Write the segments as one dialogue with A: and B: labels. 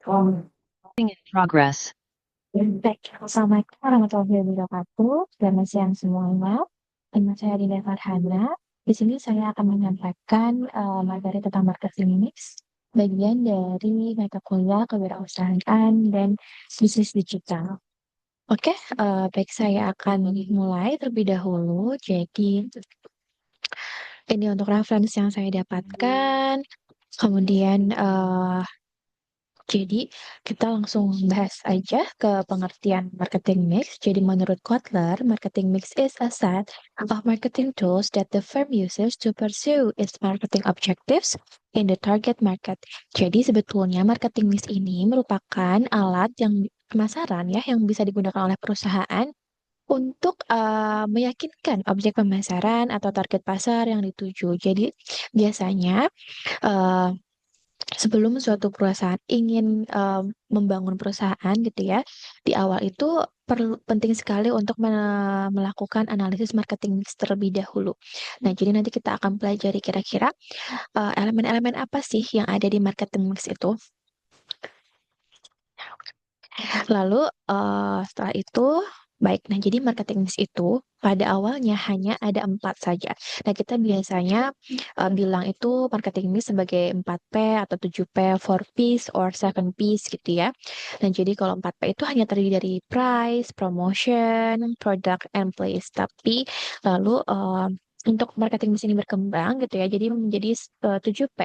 A: In progress.
B: Baik, Assalamualaikum warahmatullahi wabarakatuh. Selamat siang semuanya. Nama saya Dinda Farhana. Di sini saya akan menyampaikan materi tentang marketing mix, bagian dari mata kuliah kewirausahaan dan bisnis digital. Oke, baik saya akan mulai terlebih dahulu. Jadi, ini untuk referensi yang saya dapatkan. Kemudian jadi, kita langsung bahas aja ke pengertian marketing mix. Jadi, menurut Kotler, marketing mix is a set of marketing tools that the firm uses to pursue its marketing objectives in the target market. Jadi, sebetulnya marketing mix ini merupakan alat yang pemasaran ya yang bisa digunakan oleh perusahaan untuk meyakinkan objek pemasaran atau target pasar yang dituju. Jadi, biasanya eh, sebelum suatu perusahaan ingin membangun perusahaan gitu ya, di awal itu perlu penting sekali untuk melakukan analisis marketing mix terlebih dahulu. Nah, jadi nanti kita akan pelajari kira-kira elemen-elemen apa sih yang ada di marketing mix itu. Lalu setelah itu baik, nah jadi marketing mix itu pada awalnya hanya ada empat saja. Nah kita biasanya bilang itu marketing mix sebagai 4P atau 7P, 4Ps or 7Ps gitu ya. Nah jadi kalau 4P itu hanya terdiri dari price, promotion, product, and place. Tapi lalu untuk marketing mix ini berkembang gitu ya, jadi menjadi 7P.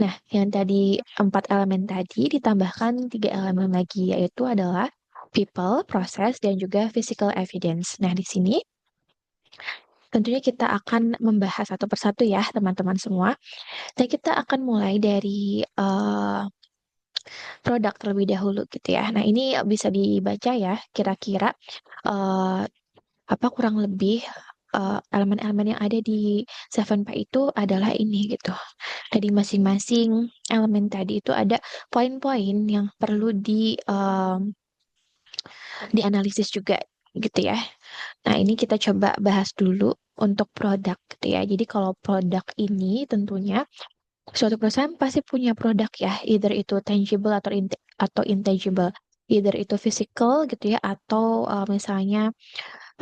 B: Nah, yang tadi empat elemen tadi ditambahkan tiga elemen lagi, yaitu adalah people, process, dan juga physical evidence. Nah, di sini tentunya kita akan membahas satu persatu ya, teman-teman semua. Dan kita akan mulai dari produk terlebih dahulu gitu ya. Nah, ini bisa dibaca ya, kira-kira eh, apa kurang lebih elemen-elemen yang ada di 7P itu adalah ini gitu. Dari masing-masing elemen tadi itu ada poin-poin yang perlu dianalisis juga gitu ya. Nah, ini kita coba bahas dulu untuk produk gitu ya. Jadi kalau produk ini tentunya suatu perusahaan pasti punya produk ya, either itu tangible atau intangible. Either itu physical gitu ya atau misalnya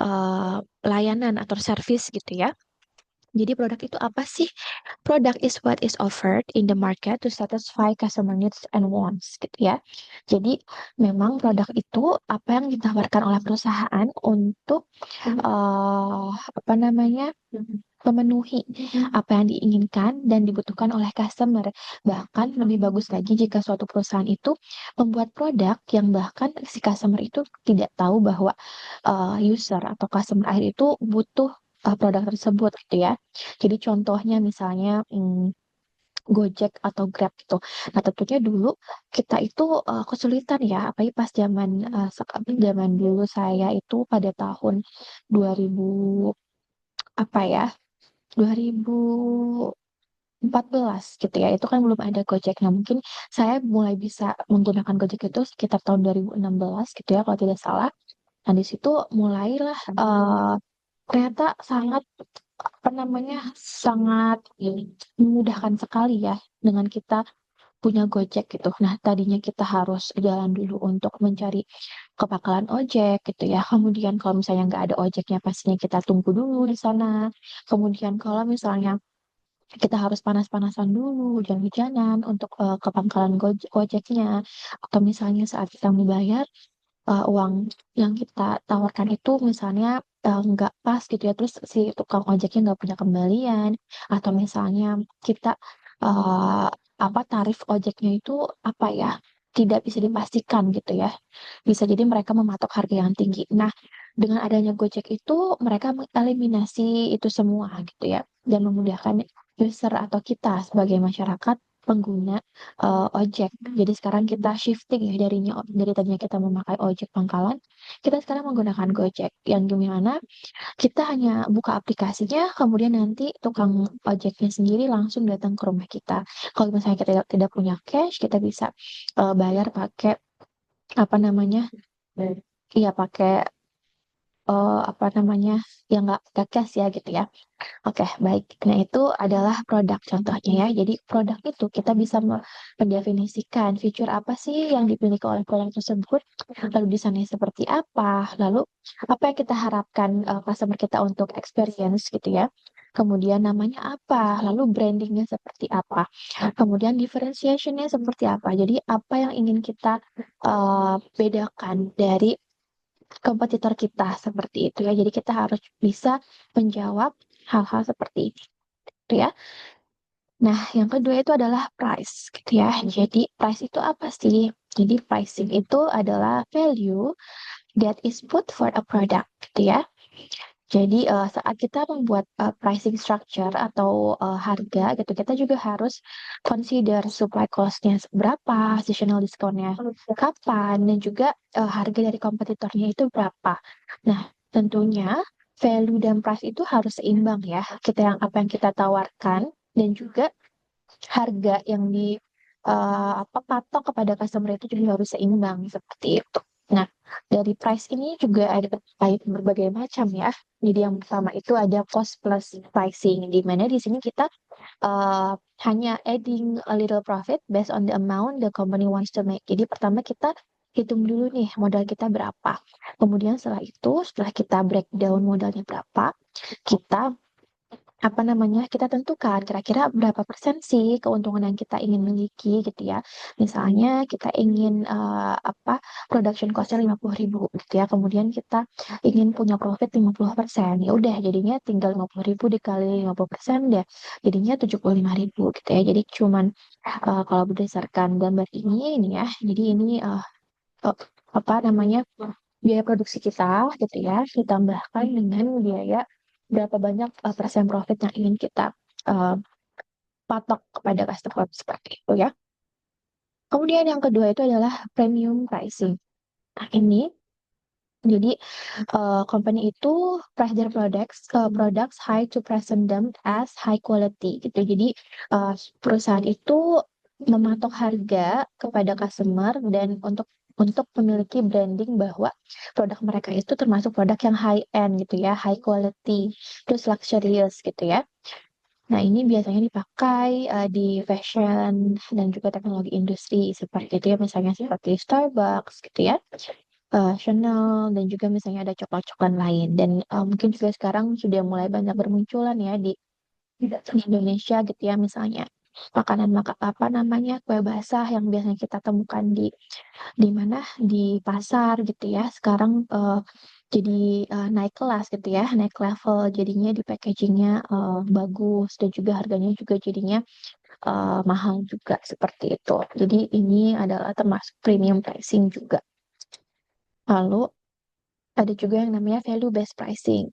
B: eh, layanan atau service gitu ya. Jadi produk itu apa sih? Product is what is offered in the market to satisfy customer needs and wants, gitu ya. Jadi memang produk itu apa yang ditawarkan oleh perusahaan untuk apa namanya memenuhi apa yang diinginkan dan dibutuhkan oleh customer. Bahkan lebih bagus lagi jika suatu perusahaan itu membuat produk yang bahkan si customer itu tidak tahu bahwa user atau customer akhir itu butuh produk tersebut gitu ya. Jadi contohnya misalnya Gojek atau Grab gitu. Nah tentunya dulu kita itu kesulitan ya, apalagi pas zaman dulu saya itu pada tahun 2000 apa ya, 2014 gitu ya. Itu kan belum ada Gojek. Nah mungkin saya mulai bisa menggunakan Gojek itu sekitar tahun 2016 gitu ya kalau tidak salah. Nah di situ mulailah ternyata sangat apa namanya sangat memudahkan sekali ya dengan kita punya Gojek gitu. Nah, tadinya kita harus jalan dulu untuk mencari kepakalan ojek gitu ya. Kemudian kalau misalnya nggak ada ojeknya, pastinya kita tunggu dulu di sana. Kemudian kalau misalnya kita harus panas-panasan dulu, hujan-hujanan untuk ke pangkalan Gojeknya. Atau misalnya saat kita membayar, uang yang kita tawarkan itu misalnya nggak pas gitu ya, terus si tukang ojeknya nggak punya kembalian, atau misalnya kita eh, apa tarif ojeknya itu apa ya tidak bisa dipastikan gitu ya, bisa jadi mereka mematok harga yang tinggi. Nah, dengan adanya Gojek itu mereka mengeliminasi itu semua gitu ya, dan memudahkan user atau kita sebagai masyarakat pengguna ojek. Jadi sekarang kita shifting ya dari tadinya kita memakai ojek pangkalan, kita sekarang menggunakan Gojek yang gimana kita hanya buka aplikasinya, kemudian nanti tukang ojeknya sendiri langsung datang ke rumah kita. Kalau misalnya kita tidak punya cash, kita bisa bayar pakai apa namanya? Iya pakai apa namanya, yang nggak cash ya gitu ya. Oke, baik. Nah, itu adalah produk contohnya ya. Jadi produk itu kita bisa mendefinisikan fitur apa sih yang dimiliki oleh produk tersebut, lalu desainnya seperti apa, lalu apa yang kita harapkan customer kita untuk experience gitu ya. Kemudian namanya apa, lalu brandingnya seperti apa, kemudian differentiationnya seperti apa. Jadi apa yang ingin kita bedakan dari kompetitor kita seperti itu ya. Jadi kita harus bisa menjawab hal-hal seperti ini gitu ya. Nah, yang kedua itu adalah price gitu ya. Jadi price itu apa sih? Jadi pricing itu adalah value that is put for a product gitu ya. Jadi saat kita membuat pricing structure atau harga gitu, kita juga harus consider supply cost-nya berapa, seasonal discount-nya kapan, dan juga harga dari kompetitornya itu berapa. Nah, tentunya value dan price itu harus seimbang ya. Kita yang apa yang kita tawarkan dan juga harga yang di apa patok kepada customer itu juga harus seimbang seperti itu. Nah, dari price ini juga ada berbagai macam ya. Jadi yang pertama itu ada cost plus pricing, di mana di sini kita uh, hanya adding a little profit based on the amount the company wants to make. Jadi pertama kita hitung dulu nih modal kita berapa. Kemudian setelah itu, setelah kita breakdown modalnya berapa, kita apa namanya, kita tentukan kira-kira berapa persen sih keuntungan yang kita ingin miliki gitu ya. Misalnya kita ingin apa production cost-nya 50.000 gitu ya. Kemudian kita ingin punya profit 50%. Ya udah jadinya tinggal 50.000 dikali 50% deh. Jadinya 75.000 gitu ya. Jadi cuman kalau berdasarkan gambar ini ya. Jadi ini eh, apa namanya biaya produksi kita gitu ya ditambahkan dengan biaya berapa banyak persen profit yang ingin kita uh, patok kepada customer seperti itu ya. Kemudian yang kedua itu adalah premium pricing. Nah, ini jadi company itu price their products high to present them as high quality gitu. Jadi uh, perusahaan itu mematok harga kepada customer dan untuk memiliki branding bahwa produk mereka itu termasuk produk yang high end gitu ya, high quality, terus luxurious gitu ya. Nah, ini biasanya dipakai di fashion dan juga teknologi industri seperti itu ya, misalnya seperti Starbucks gitu ya, Chanel dan juga misalnya ada coklat-coklat lain. Dan mungkin juga sekarang sudah mulai banyak bermunculan ya di Indonesia gitu ya, misalnya makanan apa namanya kue basah yang biasanya kita temukan di mana di pasar gitu ya. Sekarang jadi naik kelas gitu ya, naik level jadinya di packagingnya bagus dan juga harganya juga jadinya mahal juga seperti itu. Jadi ini adalah termasuk premium pricing juga. Lalu ada juga yang namanya value based pricing.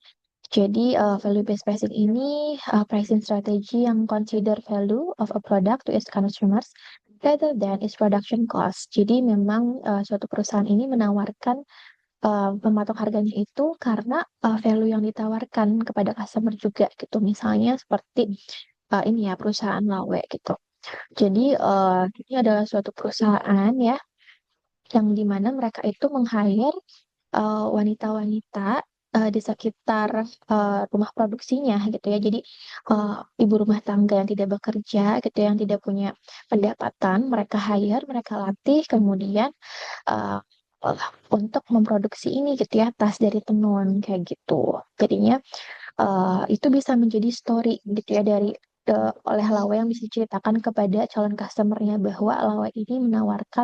B: Jadi value based pricing ini pricing strategy yang consider value of a product to its consumers rather than its production cost. Jadi memang suatu perusahaan ini menawarkan pematok harganya itu karena value yang ditawarkan kepada customer juga gitu. Misalnya seperti ini ya perusahaan Lawe gitu. Jadi ini adalah suatu perusahaan ya yang dimana mereka itu meng-hire wanita-wanita di sekitar rumah produksinya gitu ya. Jadi eh, ibu rumah tangga yang tidak bekerja gitu, yang tidak punya pendapatan, mereka hire, mereka latih, kemudian eh, eh, untuk memproduksi ini gitu ya, tas dari tenun kayak gitu. Jadinya itu bisa menjadi story gitu ya dari oleh Lawe yang bisa diceritakan kepada calon customernya bahwa Lawe ini menawarkan